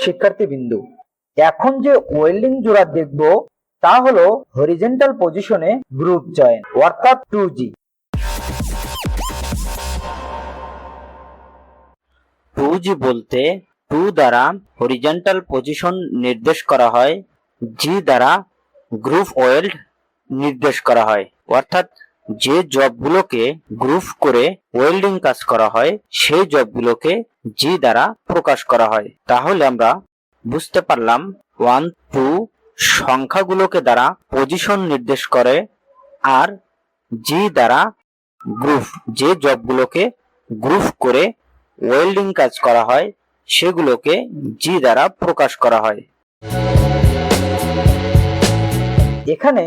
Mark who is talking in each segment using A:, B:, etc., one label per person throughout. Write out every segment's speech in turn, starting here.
A: শিক্ষার্থীবৃন্দু, এখন যে ওয়েল্ডিং জোড়া দেখব তা হলো হরিজন্টাল পজিশনে গ্রুপ জয়েন অর্থাৎ 2G।
B: 2G বলতে 2 দ্বারা হরিজন্টাল পজিশন নির্দেশ করা হয়, G দ্বারা গ্রুপ ওয়েল্ড নির্দেশ করা হয়। অর্থাৎ যে জবগুলোকে গ্রুপ করে ওয়েল্ডিং কাজ করা হয় সেই জবগুলোকে G দ্বারা প্রকাশ করা হয়। তাহলে আমরা বুঝতে পারলাম 1, 2 সংখ্যাগুলোকে দ্বারা পজিশন নির্দেশ করে, আর G দ্বারা গ্রুপ, যে জবগুলোকে গ্রুপ করে ওয়েল্ডিং কাজ করা হয় সেগুলোকে G দ্বারা প্রকাশ করা হয়।
A: এখানে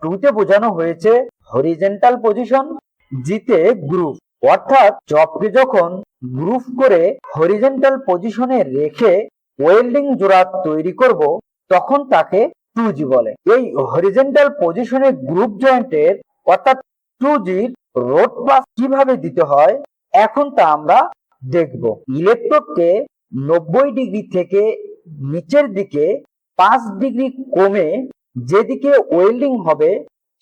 A: 2তে বোঝানো হয়েছে হরিজন্টাল পজিশন, জিতে গ্রুপ, অর্থাৎ জবকে যখন গ্রুপ করে হরিজন্টাল পজিশনে রেখে ওয়েল্ডিং জোড়া তৈরি করব তখন তাকে 2G বলে। এই হরিজন্টাল পজিশনে গ্রুপ জয়েন্টের অর্থাৎ 2Gর রোড পাস কিভাবে দিতে হয় এখন তা আমরা দেখব। ইলেকট্রোডকে 90 ডিগ্রি থেকে নিচের দিকে 5 ডিগ্রি কমে যেদিকে ওয়েল্ডিং হবে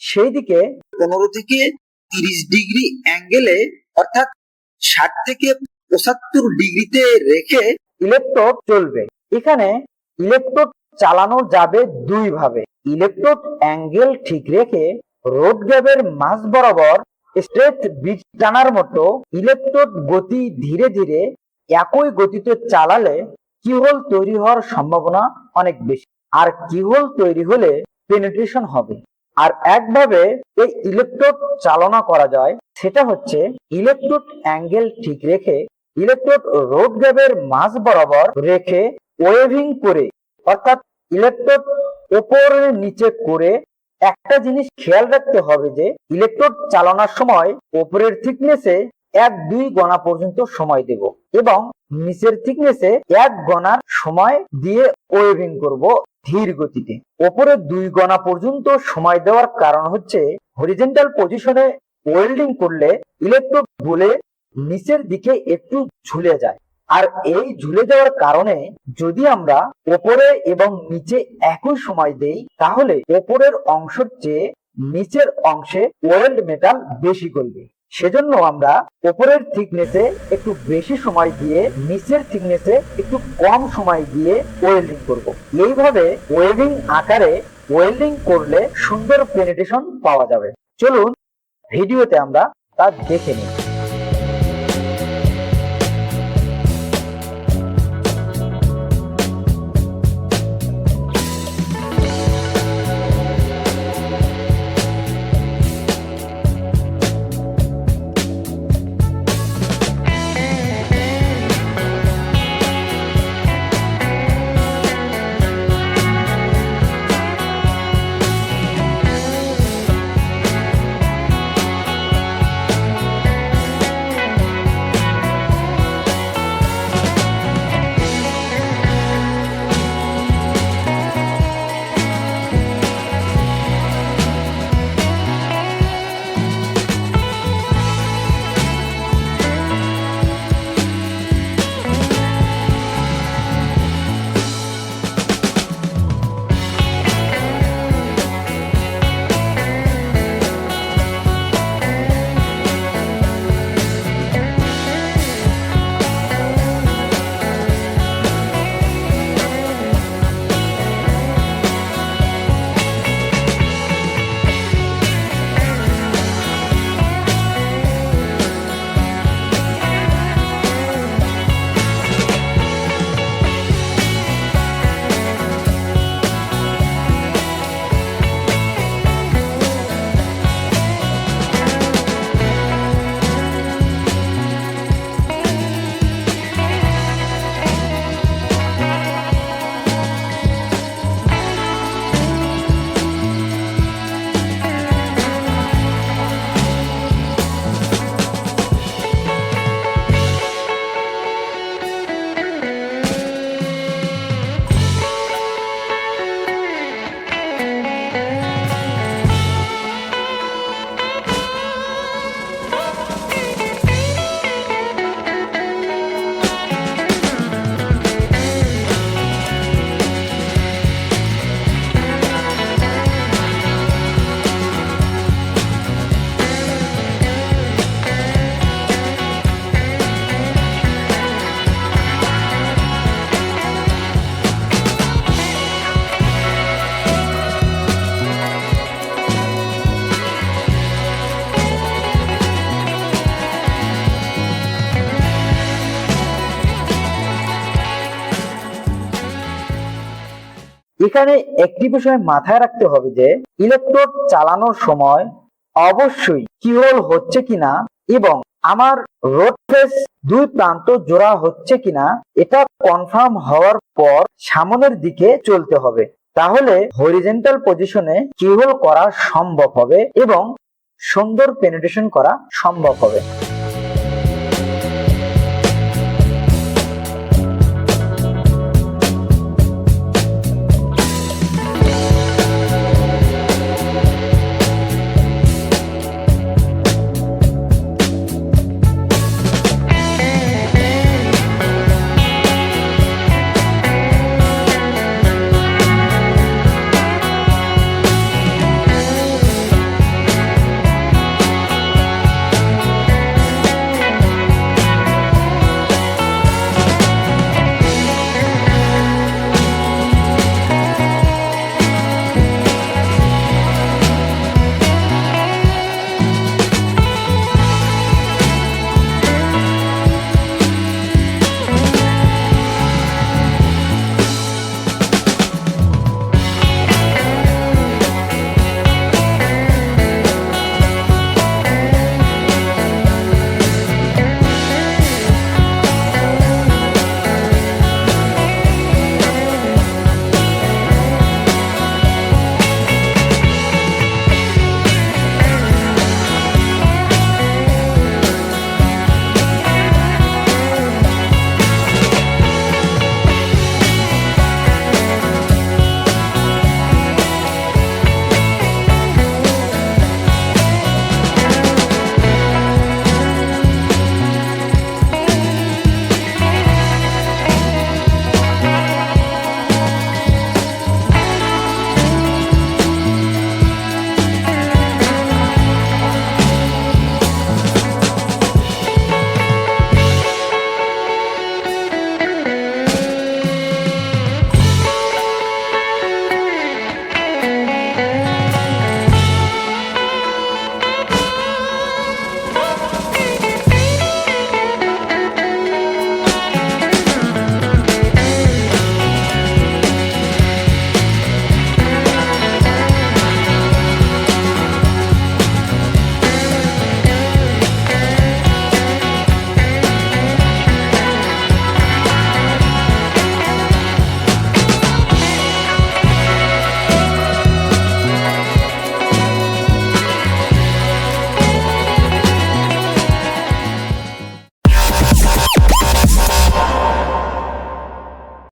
A: সেই দিকে 15 থেকে 30 ডিগ্রি অ্যাঙ্গেলে অর্থাৎ 60 থেকে 75 ডিগ্রিতে রেখে ইলেকট্রোড চলবে। এখানে ইলেকট্রোড চালানো যাবে দুই ভাবে। ইলেকট্রোড অ্যাঙ্গেল ঠিক রেখে রোড গ্যাপের মাঝ বরাবর স্ট্রেট বিট টানার মতো ইলেকট্রোড গতি ধীরে ধীরে একই গতিতে চালালে কিহোল তৈরি হওয়ার সম্ভাবনা অনেক বেশি, আর কিহোল তৈরি হলে পেনিট্রেশন হবে। আর একভাবে এই ইলেকট্রোড চালনা করা যায়, সেটা হচ্ছে ইলেকট্রোড অ্যাঙ্গেল ঠিক রেখে ইলেকট্রোড রোড গ্যাপের মাঝ বরাবর রেখে ওয়েভিং করে, অর্থাৎ ইলেকট্রোড উপরের নিচে করে। একটা জিনিস খেয়াল রাখতে হবে যে ইলেকট্রোড চালানোর সময় উপরের থিকনেসে 1-2 গণা পর্যন্ত সময় দেব এবং নিচের থিকনেসে 1 গণার সময় দিয়ে ওয়েভিং করব ধীর গতিতে। উপরে 2 গণা পর্যন্ত সময় দেওয়ার কারণ হচ্ছে হরিজন্টাল পজিশনে ওয়েল্ডিং করলে ইলেকট্রোড গলে নিচের দিকে একটু ঝুলে যায়, আর এই ঝুলে যাওয়ার কারণে যদি আমরা উপরে এবং নিচে একই সময় দেই তাহলে উপরের অংশের চেয়ে নিচের অংশে ওয়েল্ড মেটাল বেশি গলবে। সেজন্য আমরা উপরের থিকনেসে একটু বেশি সময় দিয়ে নিচের থিকনেসে একটু কম সময় দিয়ে ওয়েল্ডিং করব। এইভাবে ওয়েভিং আকারে ওয়েল্ডিং করলে সুন্দর পেনিট্রেশন পাওয়া যাবে। চলুন ভিডিওতে আমরা তা দেখে নিই। এখানে একটি বিষয় মাথায় রাখতে হবে যে ইলেকট্রোড চালানোর সময় অবশ্যই কিহোল হচ্ছে কিনা এবং আমার রড ফেস দুই প্রান্ত জোড়া হচ্ছে কিনা এটা কনফার্ম হওয়ার পর সামনের দিকে চলতে হবে, তাহলে হরিজন্টাল পজিশনে কিহোল করা সম্ভব হবে এবং সুন্দর পেনিট্রেশন করা সম্ভব হবে।